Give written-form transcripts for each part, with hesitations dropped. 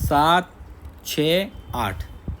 7, 6, 8।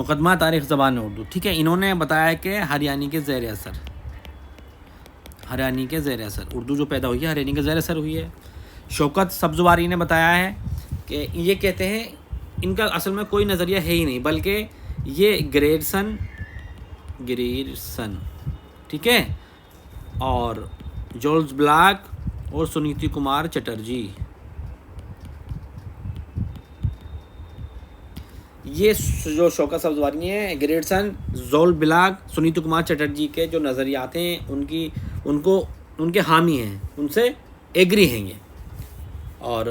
مقدمہ تاریخ زبان اردو، ٹھیک ہے. انہوں نے بتایا کہ ہریانی کے زیر اثر، ہریانی کے زیر اثر اردو جو پیدا ہوئی ہے ہریانی کے زیر اثر ہوئی ہے. شوکت سبزواری نے بتایا ہے کہ یہ کہتے ہیں ان کا اصل میں کوئی نظریہ ہے ہی نہیں، بلکہ یہ گریرسن، ٹھیک ہے، اور جولز بلاک اور سنیتی کمار چٹرجی، یہ جو شوکت سبزواری ہیں گریرسن، زول بلاک، سنیتی کمار چٹرجی کے جو نظریات ہیں ان کے حامی ہیں، ان سے ایگری ہیں یہ. اور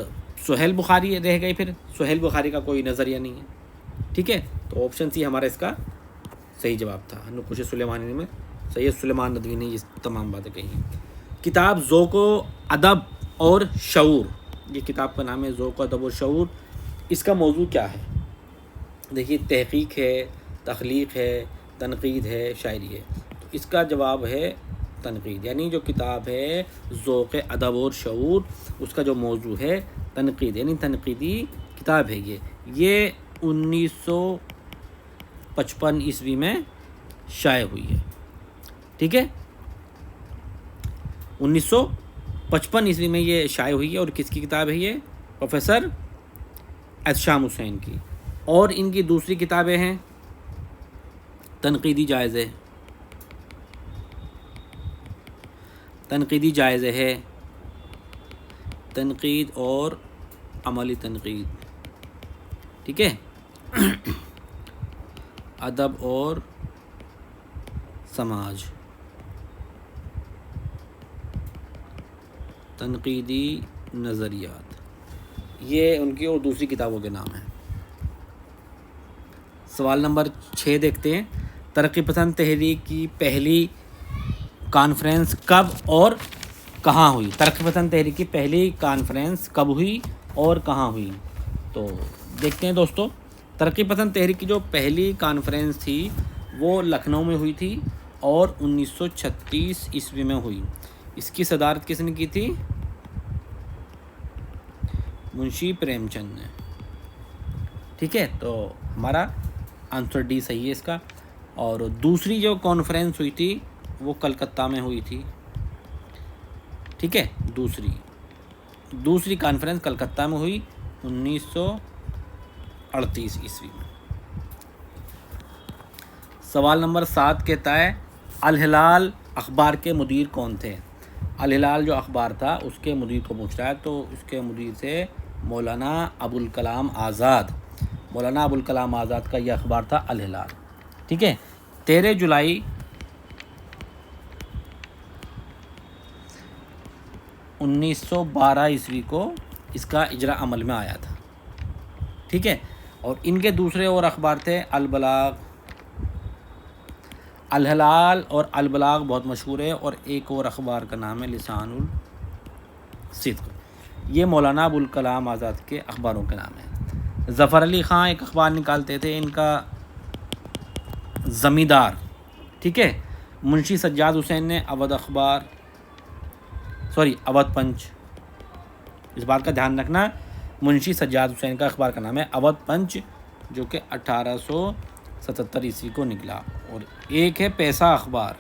سہیل بخاری رہ گئی، پھر سہیل بخاری کا کوئی نظریہ نہیں ہے، ٹھیک ہے. تو آپشن سی ہمارا اس کا صحیح جواب تھا. نقوش سلیمانی میں سید سلیمان ندوی نے یہ تمام باتیں کہی ہیں. کتاب ذوق و ادب اور شعور، یہ کتاب کا نام ہے ذوق و ادب اور شعور. اس کا موضوع کیا ہے؟ دیکھیے، تحقیق ہے، تخلیق ہے، تنقید ہے، شاعری ہے. تو اس کا جواب ہے تنقید، یعنی جو کتاب ہے ذوق ادب اور شعور، اس کا جو موضوع ہے تنقید، یعنی تنقیدی کتاب ہے. یہ 1955 عیسوی میں شائع ہوئی ہے، ٹھیک ہے. 1955 عیسوی میں یہ شائع ہوئی ہے. اور کس کی کتاب ہے یہ؟ پروفیسر احتشام حسین کی. اور ان کی دوسری کتابیں ہیں تنقیدی جائزے ہے، تنقید اور عملی تنقید، ٹھیک ہے، ادب اور سماج، تنقیدی نظریات، یہ ان کی اور دوسری کتابوں کے نام ہیں. سوال نمبر 6 دیکھتے ہیں. ترقی پسند تحریک کی پہلی کانفرنس کب اور کہاں ہوئی؟ ترقی پسند تحریک کی پہلی کانفرنس کب ہوئی اور کہاں ہوئی؟ تو دیکھتے ہیں دوستو. ترقی پسند تحریک کی جو پہلی کانفرنس تھی وہ لکھنؤ میں ہوئی تھی اور 1936 عیسوی میں ہوئی. اس کی صدارت کس نے کی تھی؟ منشی پریم چند نے، ٹھیک ہے. تو ہمارا آنسر ڈی صحیح ہے اس کا. اور دوسری جو کانفرنس ہوئی تھی وہ کلکتہ میں ہوئی تھی، ٹھیک ہے. دوسری کانفرنس کلکتہ میں ہوئی 1938 عیسوی میں. سوال نمبر 7 کہتا ہے الہلال اخبار کے مدیر کون تھے؟ الہلال جو اخبار تھا اس کے مدیر کو پوچھ رہا ہے. تو اس کے مدیر تھے مولانا ابوالکلام آزاد. مولانا ابوالکلام آزاد کا یہ اخبار تھا الہلال، ٹھیک ہے. 13 جولائی 1912 عیسوی کو اس کا اجرا عمل میں آیا تھا، ٹھیک ہے. اور ان کے دوسرے اور اخبار تھے البلاغ. الہلال اور البلاغ بہت مشہور ہے. اور ایک اور اخبار کا نام ہے لسان الصدق. یہ مولانا ابوالکلام آزاد کے اخباروں کے نام ہیں. ظفر علی خان ایک اخبار نکالتے تھے، ان کا زمیندار، ٹھیک ہے. منشی سجاد حسین نے اودھ پنچ، اس بات کا دھیان رکھنا. منشی سجاد حسین کا اخبار کا نام ہے اودھ پنچ، جو کہ 1877 عیسوی کو نکلا. اور ایک ہے پیسہ اخبار.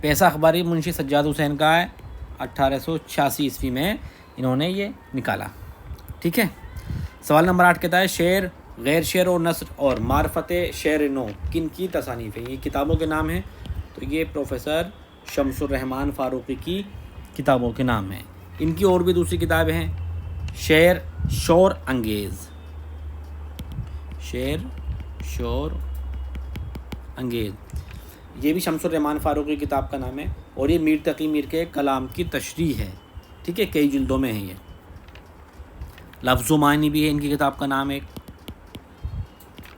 پیسہ اخبار منشی سجاد حسین کا ہے، 1886 عیسوی میں انہوں نے یہ نکالا، ٹھیک ہے. سوال نمبر 8 کہتا ہے شعر، غیر شعر اور نثر اور معرفت شعر نو کن کی تصانیف ہیں؟ یہ کتابوں کے نام ہیں. تو یہ پروفیسر شمس الرحمن فاروقی کی کتابوں کے نام ہیں. ان کی اور بھی دوسری کتابیں ہیں. شعر شور انگیز، یہ بھی شمس الرحمن فاروقی کی کتاب کا نام ہے. اور یہ میر تقی میر کے کلام کی تشریح ہے، ٹھیک ہے. کئی جلدوں میں ہے یہ. لفظ و معنی بھی ہے ان کی کتاب کا نام ہے،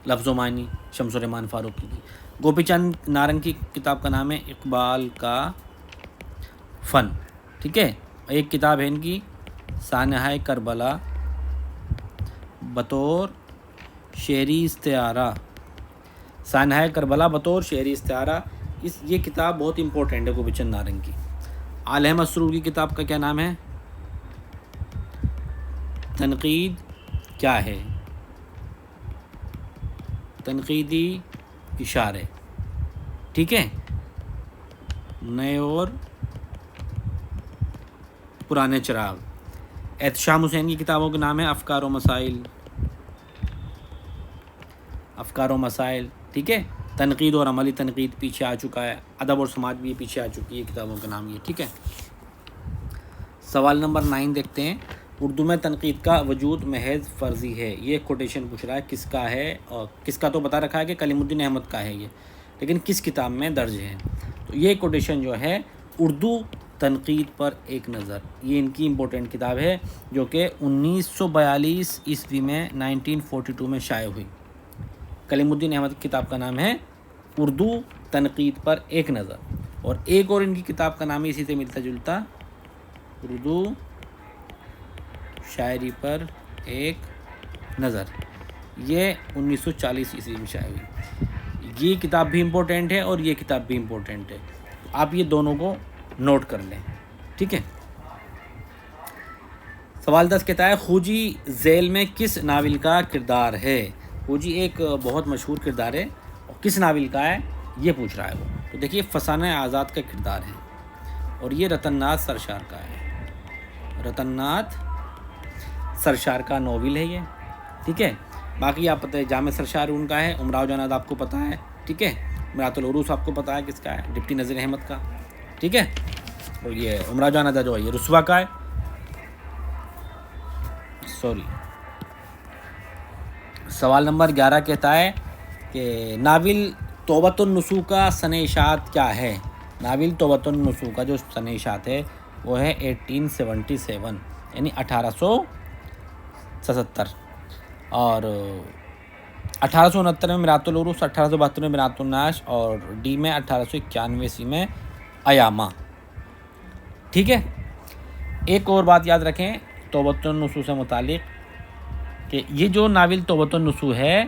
لفظ و معنی شمس الرحمن فاروقی کی. گوپی چند نارنگ کی کتاب کا نام ہے اقبال کا فن، ٹھیک ہے. ایک کتاب ہے ان کی سانحہ کربلا بطور شعری استعارہ. سانحہ کربلا بطور شعری استعارہ، یہ کتاب بہت امپورٹنٹ ہے گوپی چند نارنگ کی. عالم مسرور کی کتاب کا کیا نام ہے؟ تنقید کیا ہے. تنقیدی اشارے، ٹھیک ہے، نئے اور پرانے چراغ۔ احتشام حسین کی کتابوں کے نام ہے افکار و مسائل، افکار و مسائل، ٹھیک ہے، تنقید اور عملی تنقید پیچھے آ چکا ہے، ادب اور سماج بھی پیچھے آ چکی ہے کتابوں کا نام یہ، ٹھیک ہے۔ سوال نمبر 9 دیکھتے ہیں، اردو میں تنقید کا وجود محض فرضی ہے۔ یہ کوٹیشن پوچھ رہا ہے کس کا ہے، اور کس کا تو بتا رکھا ہے کہ کلیم الدین احمد کا ہے یہ، لیکن کس کتاب میں درج ہے۔ تو یہ کوٹیشن جو ہے اردو تنقید پر ایک نظر، یہ ان کی امپورٹنٹ کتاب ہے جو کہ 1942 عیسوی میں 1942 میں شائع ہوئی۔ کلیم الدین احمد کی کتاب کا نام ہے اردو تنقید پر ایک نظر، اور ایک اور ان کی کتاب کا نام اسی سے ملتا جلتا، اردو شاعری پر ایک نظر، یہ 1940 عیسوی میں شائع ہوئی۔ یہ کتاب بھی امپورٹنٹ ہے اور یہ کتاب بھی امپورٹنٹ ہے، آپ یہ دونوں کو نوٹ کر لیں، ٹھیک ہے۔ سوال 10 کہتا ہے خوجی ذیل میں کس ناول کا کردار ہے؟ خوجی ایک بہت مشہور کردار ہے، اور کس ناول کا ہے یہ پوچھ رہا ہے وہ۔ تو دیکھیے فسانہ آزاد کا کردار ہے، اور یہ رتن ناتھ سرشار کا ہے، رتن ناتھ سرشار کا ناول ہے یہ، ٹھیک ہے۔ باقی آپ پتہ ہے جامع سرشار ان کا ہے، امراؤ جان آپ کو پتہ ہے، ٹھیک ہے۔ امراۃ العروس آپ کو پتہ ہے کس کا ہے، ڈپٹی نذیر احمد کا، ٹھیک ہے۔ اور یہ امراؤ جان جو ہے یہ رسوا کا ہے، سوری۔ سوال نمبر 11 کہتا ہے کہ ناول توبۃ النصوح کا سنِ اشاعت کیا ہے؟ ناول توبۃ النصوح کا جو سنِ اشاعت ہے وہ ہے 1877، یعنی 1877، اور 1869 میں میرات العروس، 1872 میں بنات النعش، اور ڈی میں 1891 عیسوی میں ایامہ، ٹھیک ہے۔ ایک اور بات یاد رکھیں توبۃ النصوح سے متعلق کہ یہ جو ناول توبۃ النصوح ہے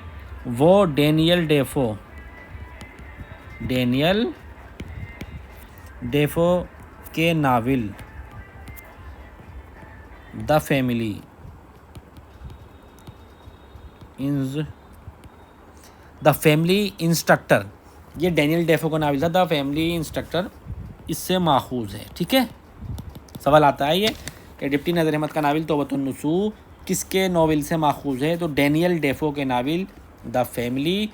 وہ ڈینیل ڈیفو کے ناول دا فیملی انسٹرکٹر، یہ ڈینیل ڈیفو کا ناول تھا، دا فیملی انسٹرکٹر، اس سے ماخوذ ہے، ٹھیک ہے۔ سوال آتا ہے یہ کہ ڈپٹی نذیر احمد کا ناول توبۃ النصوح کس کے ناول سے ماخوذ ہے؟ تو ڈینیل ڈیفو کے ناول دا فیملی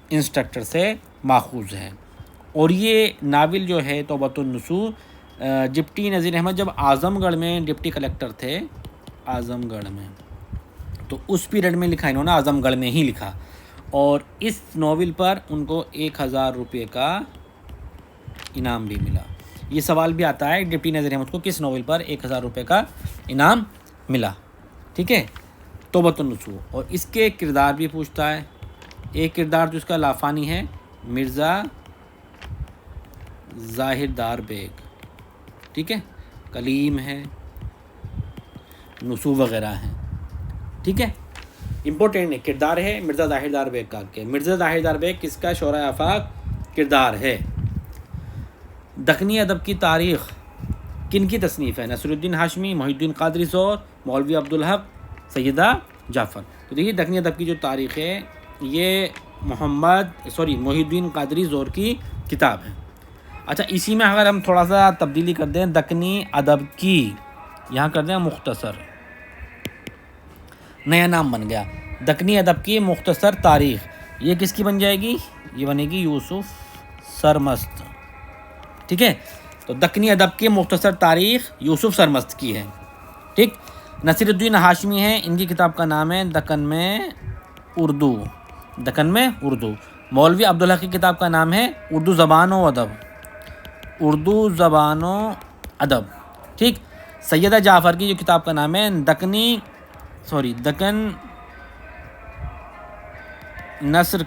انسٹرکٹر سے ماخوذ ہے۔ اور یہ ناول جو ہے توبۃ النصوح ڈپٹی نذیر احمد جب اعظم گڑھ میں ڈپٹی کلیکٹر تھے، اعظم گڑھ میں، تو اس پیریڈ میں لکھا انہوں نے، اعظم گڑھ میں ہی لکھا، اور اس ناول پر ان کو 1000 روپے کا انعام بھی ملا۔ یہ سوال بھی آتا ہے ڈپٹی نذیر احمد کو کس ناول پر 1000 روپے کا انعام ملا، ٹھیک ہے، توبۃ النصوح۔ اور اس کے کردار بھی پوچھتا ہے، ایک کردار جو اس کا لافانی ہے مرزا ظاہر دار بیگ، ٹھیک ہے، کلیم ہے، نصوح وغیرہ ہیں، ٹھیک ہے، امپورٹنٹ کردار ہے مرزا ظاہر دار بیگ کا، کہ مرزا ظاہر دار بیگ کس کا شعراء آفاق کردار ہے۔ دکنی ادب کی تاریخ کن کی تصنیف ہے؟ نصیر الدین ہاشمی، محی الدین قادری زور، مولوی عبدالحق، سیدہ جعفر۔ تو دیکھیے دکنی ادب کی جو تاریخ ہے یہ محی الدین قادری زور کی کتاب ہے۔ اچھا اسی میں اگر ہم تھوڑا سا تبدیلی کر دیں، دکنی ادب کی یہاں کر دیں مختصر، نیا نام بن گیا، دکنی ادب کی مختصر تاریخ، یہ کس کی بن جائے گی؟ یہ بنے گی یوسف سرمست، ٹھیک ہے۔ تو دکنی ادب کی مختصر تاریخ یوسف سرمست کی ہے، ٹھیک۔ نصیر الدین ہاشمی ہے، ان کی کتاب کا نام ہے دکن میں اردو۔ مولوی عبدالحق کی کتاب کا نام ہے اردو زبان و ادب، ٹھیک۔ سیدہ جعفر کی جو کتاب کا نام ہے دکن نثر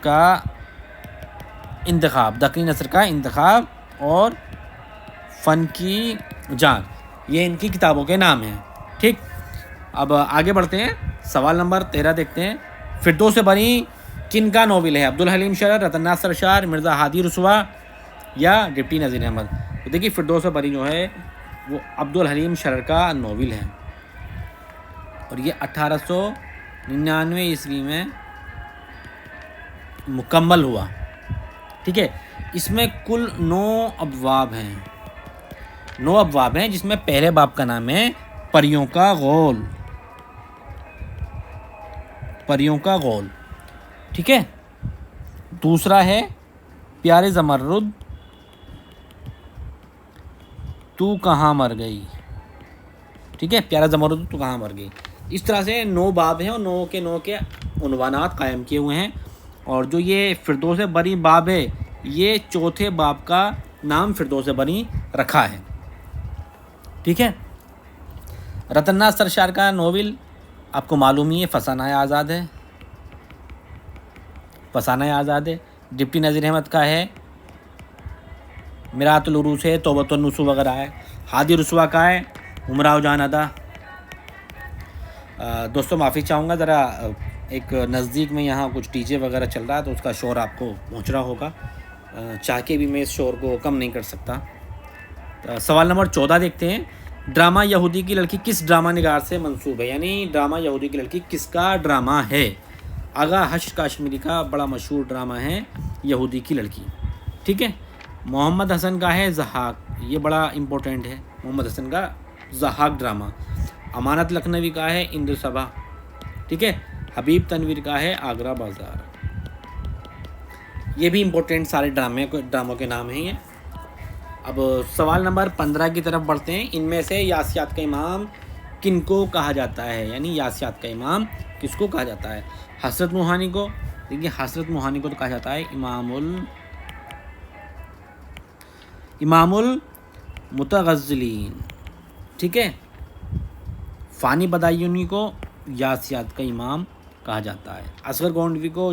کا انتخاب اور فن کی جان، یہ ان کی کتابوں کے نام ہیں، ٹھیک۔ اب آگے بڑھتے ہیں، سوال نمبر 13 دیکھتے ہیں، فردوس بری کن کا ناول ہے؟ عبدالحلیم شرر، رتن ناتھ سرشار، مرزا ہادی رسوا یا ڈپٹی نذیر احمد؟ تو دیکھیے فردوس بری جو ہے وہ عبدالحلیم شرر کا ناول ہے، اور یہ 1899 عیسوی میں مکمل ہوا. ٹھیک ہے, اس میں کل 9 ابواب ہیں. 9 ابواب ہیں جس میں پہلے باب کا نام ہے پریوں کا غول. پریوں کا غول. ٹھیک ہے. دوسرا ہے پیارے زمرد تو کہاں مر گئی. ٹھیک ہے, پیارا زمرد تو کہاں مر گئی. اس طرح سے 9 باب ہیں اور 9 کے عنوانات قائم کیے ہوئے ہیں. اور جو یہ فردوس بری باب ہے یہ چوتھے باب کا نام فردوس بری رکھا ہے. ٹھیک ہے. رتن ناتھ سرشار کا ناول آپ کو معلوم ہی ہے فسانہ آزاد ہے. فسانہ آزاد ہے. ڈپٹی نذیر احمد کا ہے میرات العروس ہے, توبۃ النصوح وغیرہ ہے. ہادی رسوا کا ہے امراؤ جان ادا. دوستوں معافی چاہوں گا, ذرا ایک نزدیک میں یہاں کچھ ڈی جے وغیرہ چل رہا ہے تو اس کا شور آپ کو پہنچ رہا ہوگا. چاہ کے بھی میں اس شور کو کم نہیں کر سکتا. سوال نمبر 14 دیکھتے ہیں. ڈرامہ یہودی کی لڑکی کس ڈرامہ نگار سے منسوب ہے؟ یعنی ڈرامہ یہودی کی لڑکی کس کا ڈرامہ ہے؟ آغا حشر کاشمیری کا بڑا مشہور ڈرامہ ہے یہودی کی لڑکی. ٹھیک ہے. محمد حسن کا ہے ضحاک, یہ بڑا امپورٹنٹ ہے. محمد حسن کا ضحاک ڈرامہ. امانت لکھنوی کا ہے اندو صبا. ٹھیک ہے. حبیب تنویر کا ہے آگرہ بازار. یہ بھی امپورٹنٹ سارے ڈراموں کے نام ہیں یہ. اب سوال نمبر 15 کی طرف بڑھتے ہیں. ان میں سے یاسیات کا امام کن کو کہا جاتا ہے؟ یعنی یاسیات کا امام کس کو کہا جاتا ہے؟ حضرت موہانی کو. دیکھیے حضرت موہانی کو تو کہا جاتا ہے امام المتغزلین. ٹھیک ہے. فانی بدایونی کو یاسیات کا امام کہا جاتا ہے. اصغر گونڈوی کو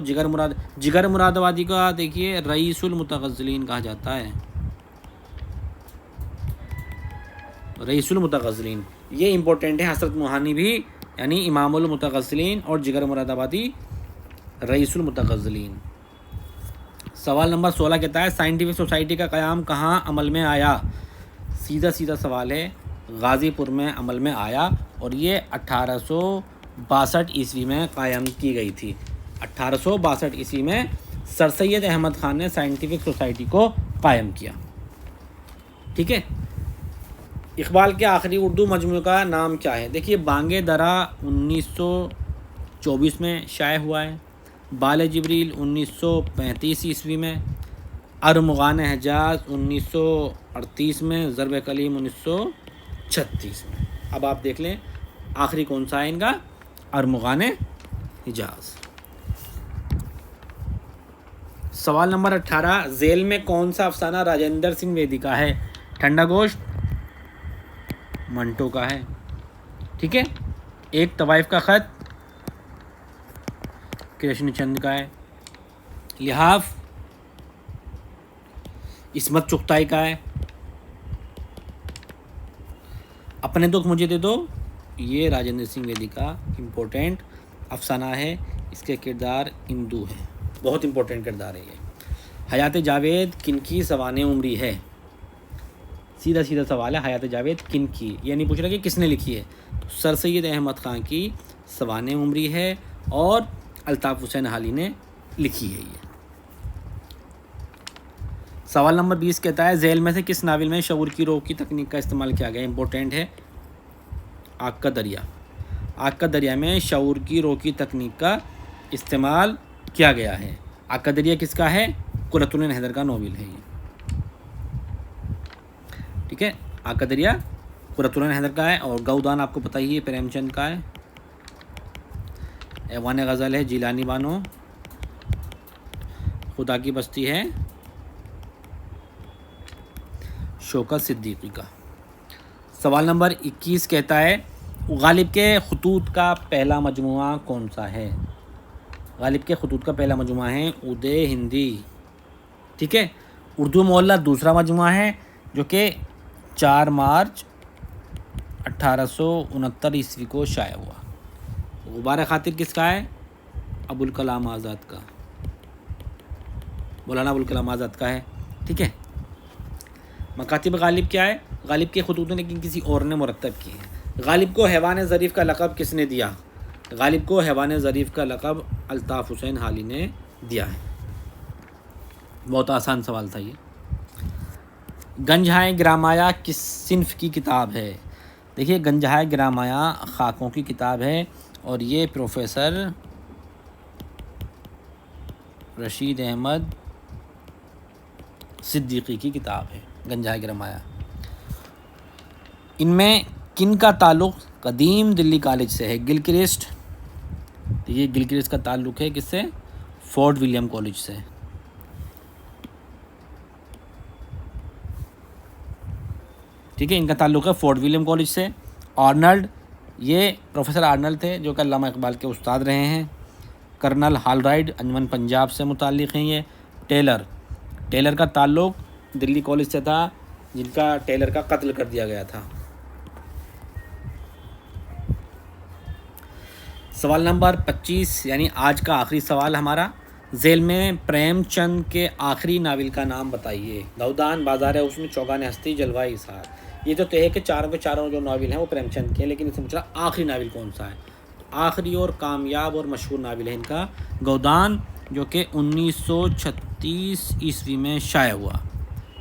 جگر مراد آبادی کا دیکھیے رئیس المتغزلین کہا جاتا ہے. رئیس المتغزلین یہ امپورٹنٹ ہے. حضرت موہانی بھی یعنی امام المتغزلین اور جگر مراد آبادی رئیس المتغزلین. سوال نمبر 16 کہتا ہے سائنٹیفک سوسائٹی کا قیام کہاں عمل میں آیا؟ سیدھا سوال ہے. غازی پور میں عمل میں آیا اور یہ 1862 عیسوی میں قائم کی گئی تھی. 1862 عیسوی میں سر سید احمد خان نے سائنٹیفک سوسائٹی کو قائم کیا. ٹھیک ہے. اقبال کے آخری اردو مجموعہ کا نام کیا ہے؟ دیکھیے بانگِ درا 1924 میں شائع ہوا ہے. بال جبریل 1935 عیسوی میں. ارمغان حجاز 1938 میں. ضرب کلیم 1936 میں. اب آپ دیکھ لیں آخری کون سا ہے ان کا؟ ارمغان حجاز. سوال نمبر 18 ذیل میں کون سا افسانہ راجندر سنگھ بیدی کا ہے؟ ٹھنڈا گوشت منٹو کا ہے. ٹھیک ہے. ایک طوائف کا خط کرشن چند کا ہے. لحاف عصمت چغتائی کا ہے. اپنے دکھ مجھے دے دو یہ راجندر سنگھ بیدی کا امپورٹنٹ افسانہ ہے. اس کے کردار اندو ہے. بہت امپورٹنٹ کردار ہے یہ. حیات جاوید کن کی سوانح عمری ہے؟ سیدھا سوال ہے. حیات جاوید کن کی, یہ نہیں پوچھ رہا کہ کس نے لکھی ہے. سر سید احمد خان کی سوانح عمری ہے اور الطاف حسین حالی نے لکھی ہے یہ. سوال نمبر 20 کہتا ہے ذیل میں سے کس ناول میں شعور کی روح کی تکنیک کا استعمال کیا گیا؟ امپورٹنٹ ہے آگ کا دریا. آگ کا دریا میں شعور کی روح کی تکنیک کا استعمال کیا گیا ہے. آگ کا دریا کس کا ہے؟ قرۃ العین حیدر کا ناول ہے یہ. ٹھیک ہے. آگ کا دریا قرۃ العین حیدر کا ہے. اور گودان آپ کو پتہ ہی ہے پریم چند کا ہے. ایوان غزل ہے جیلانی بانو. خدا کی بستی ہے شوکت صدیقی کا. سوال نمبر 21 کہتا ہے غالب کے خطوط کا پہلا مجموعہ کون سا ہے؟ غالب کے خطوط کا پہلا مجموعہ ہے اودے ہندی. ٹھیک ہے. اردو مولد دوسرا مجموعہ ہے جو کہ 4 مارچ 1869 عیسوی کو شائع ہوا. غبار خاطر کس کا ہے؟ ابوالکلام آزاد کا. مولانا ابوالکلام آزاد کا ہے. ٹھیک ہے. مکاتب غالب کیا ہے؟ غالب کے خطوط لیکن کسی اور نے مرتب کی ہے. غالب کو حیوان ظریف کا لقب کس نے دیا؟ غالب کو حیوان ظریف کا لقب الطاف حسین حالی نے دیا ہے. بہت آسان سوال تھا یہ. گنجہائے گرامایا کس صنف کی کتاب ہے؟ دیکھیے گنجہائے گرامایا خاکوں کی کتاب ہے اور یہ پروفیسر رشید احمد صدیقی کی کتاب ہے گنجہائے گرامایا. ان میں کن کا تعلق قدیم دلی کالج سے ہے؟ گلکرسٹ. یہ گلکرسٹ کا تعلق ہے کس سے؟ فورٹ ولیم کالج سے. ٹھیک ہے، ان کا تعلق ہے فورٹ ولیم کالج سے. آرنلڈ، یہ پروفیسر آرنلڈ تھے جو کہ علامہ اقبال کے استاد رہے ہیں. کرنل ہال رائڈ انجمن پنجاب سے متعلق ہیں یہ. ٹیلر کا تعلق دلی کالج سے تھا جن کا ٹیلر کا قتل کر دیا گیا تھا. سوال نمبر 25 یعنی آج کا آخری سوال ہمارا. ذیل میں پریم چند کے آخری ناول کا نام بتائیے. داودان، بازار حسن، چوگان ہستی، جلوہ اظہار. یہ تو طے ہے کہ چاروں کے چاروں جو ناول ہیں وہ پریم چند کے ہیں، لیکن اس سے پوچھا آخری ناول کون سا ہے. آخری اور کامیاب اور مشہور ناول ہے ان کا گودان، جو کہ 1936 عیسوی میں شائع ہوا.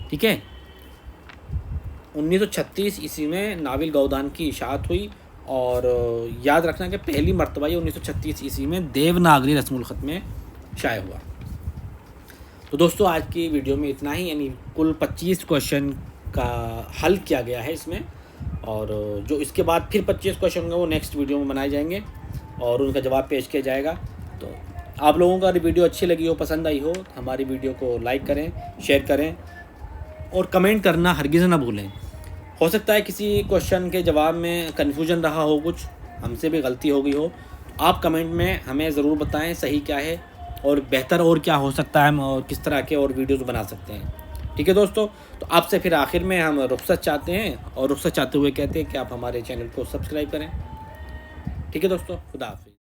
ٹھیک ہے، 1936 عیسوی میں ناول گودان کی اشاعت ہوئی، اور یاد رکھنا کہ پہلی مرتبہ یہ 1936 عیسوی میں دیوناگری رسم الخط میں شائع ہوا. تو دوستو آج کی ویڈیو میں اتنا ہی، یعنی کل 25 کوشچن کا حل کیا گیا ہے اس میں، اور جو اس کے بعد پھر 25 کوشچن ہوں گے وہ نیکسٹ ویڈیو میں بنائے جائیں گے اور ان کا جواب پیش کیا جائے گا. تو آپ لوگوں کا ویڈیو اچھی لگی ہو، پسند آئی ہو، ہماری ویڈیو کو لائک کریں، شیئر کریں اور کمنٹ کرنا ہرگز نہ بھولیں. ہو سکتا ہے کسی کوشچن کے جواب میں کنفیوژن رہا ہو، کچھ ہم سے بھی غلطی ہو گئی ہو، آپ کمنٹ میں ہمیں ضرور بتائیں صحیح کیا ہے اور بہتر اور کیا ہو سکتا ہے، ہم اور کس طرح کے اور ویڈیوز بنا سکتے ہیں. ٹھیک ہے دوستو، تو آپ سے پھر آخر میں ہم رخصت چاہتے ہیں، اور رخصت چاہتے ہوئے کہتے ہیں کہ آپ ہمارے چینل کو سبسکرائب کریں. ٹھیک ہے دوستو، خدا حافظ.